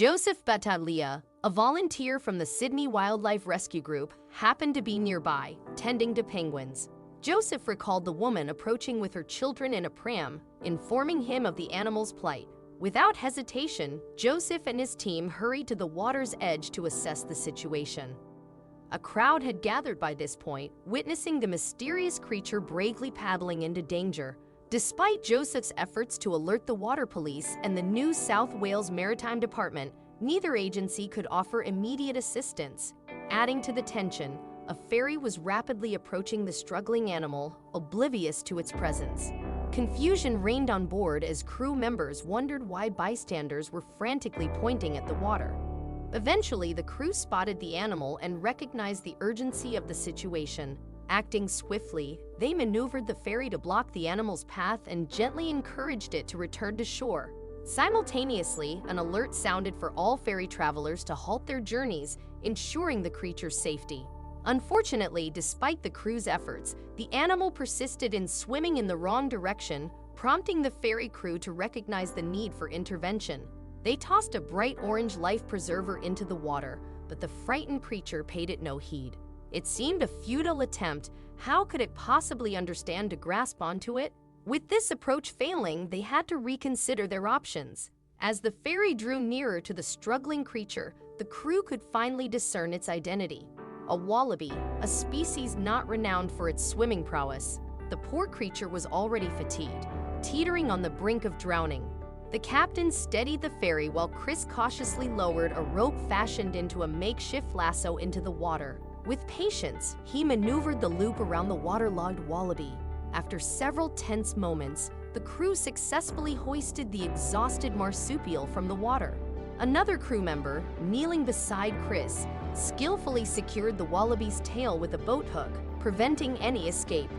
Joseph Battaglia, a volunteer from the Sydney Wildlife Rescue Group, happened to be nearby, tending to penguins. Joseph recalled the woman approaching with her children in a pram, informing him of the animal's plight. Without hesitation, Joseph and his team hurried to the water's edge to assess the situation. A crowd had gathered by this point, witnessing the mysterious creature bravely paddling into danger. Despite Joseph's efforts to alert the Water Police and the New South Wales Maritime Department, neither agency could offer immediate assistance. Adding to the tension, a ferry was rapidly approaching the struggling animal, oblivious to its presence. Confusion reigned on board as crew members wondered why bystanders were frantically pointing at the water. Eventually, the crew spotted the animal and recognized the urgency of the situation. Acting swiftly, they maneuvered the ferry to block the animal's path and gently encouraged it to return to shore. Simultaneously, an alert sounded for all ferry travelers to halt their journeys, ensuring the creature's safety. Unfortunately, despite the crew's efforts, the animal persisted in swimming in the wrong direction, prompting the ferry crew to recognize the need for intervention. They tossed a bright orange life preserver into the water, but the frightened creature paid it no heed. It seemed a futile attempt. How could it possibly understand to grasp onto it? With this approach failing, they had to reconsider their options. As the ferry drew nearer to the struggling creature, the crew could finally discern its identity. A wallaby, a species not renowned for its swimming prowess. The poor creature was already fatigued, teetering on the brink of drowning. The captain steadied the ferry while Chris cautiously lowered a rope fashioned into a makeshift lasso into the water. With patience, he maneuvered the loop around the waterlogged wallaby. After several tense moments, the crew successfully hoisted the exhausted marsupial from the water. Another crew member, kneeling beside Chris, skillfully secured the wallaby's tail with a boat hook, preventing any escape.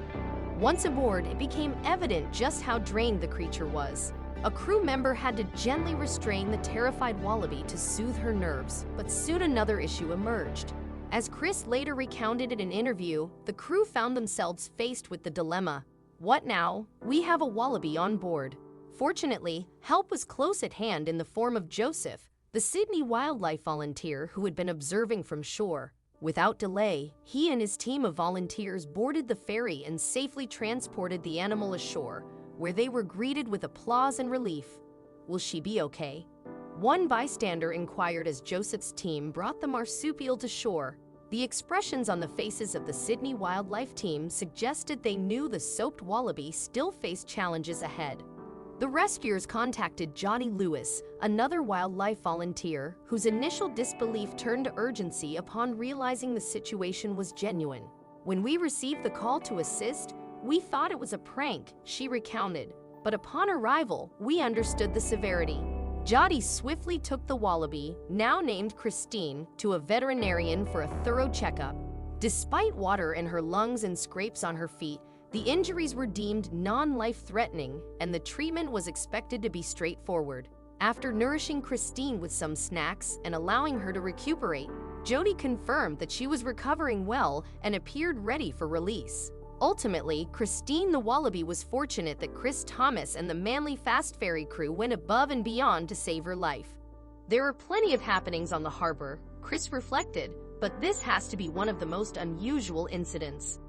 Once aboard, it became evident just how drained the creature was. A crew member had to gently restrain the terrified wallaby to soothe her nerves, but soon another issue emerged. As Chris later recounted in an interview, the crew found themselves faced with the dilemma. What now? We have a wallaby on board. Fortunately, help was close at hand in the form of Joseph, the Sydney wildlife volunteer who had been observing from shore. Without delay, he and his team of volunteers boarded the ferry and safely transported the animal ashore, where they were greeted with applause and relief. Will she be okay? One bystander inquired as Joseph's team brought the marsupial to shore. The expressions on the faces of the Sydney wildlife team suggested they knew the soaked wallaby still faced challenges ahead. The rescuers contacted Johnny Lewis, another wildlife volunteer, whose initial disbelief turned to urgency upon realizing the situation was genuine. When we received the call to assist, we thought it was a prank, she recounted, but upon arrival, we understood the severity. Jody swiftly took the wallaby, now named Christine, to a veterinarian for a thorough checkup. Despite water in her lungs and scrapes on her feet, the injuries were deemed non-life-threatening, and the treatment was expected to be straightforward. After nourishing Christine with some snacks and allowing her to recuperate, Jody confirmed that she was recovering well and appeared ready for release. Ultimately, Christine the wallaby was fortunate that Chris Thomas and the Manly Fast Ferry crew went above and beyond to save her life. There are plenty of happenings on the harbor, Chris reflected, but this has to be one of the most unusual incidents.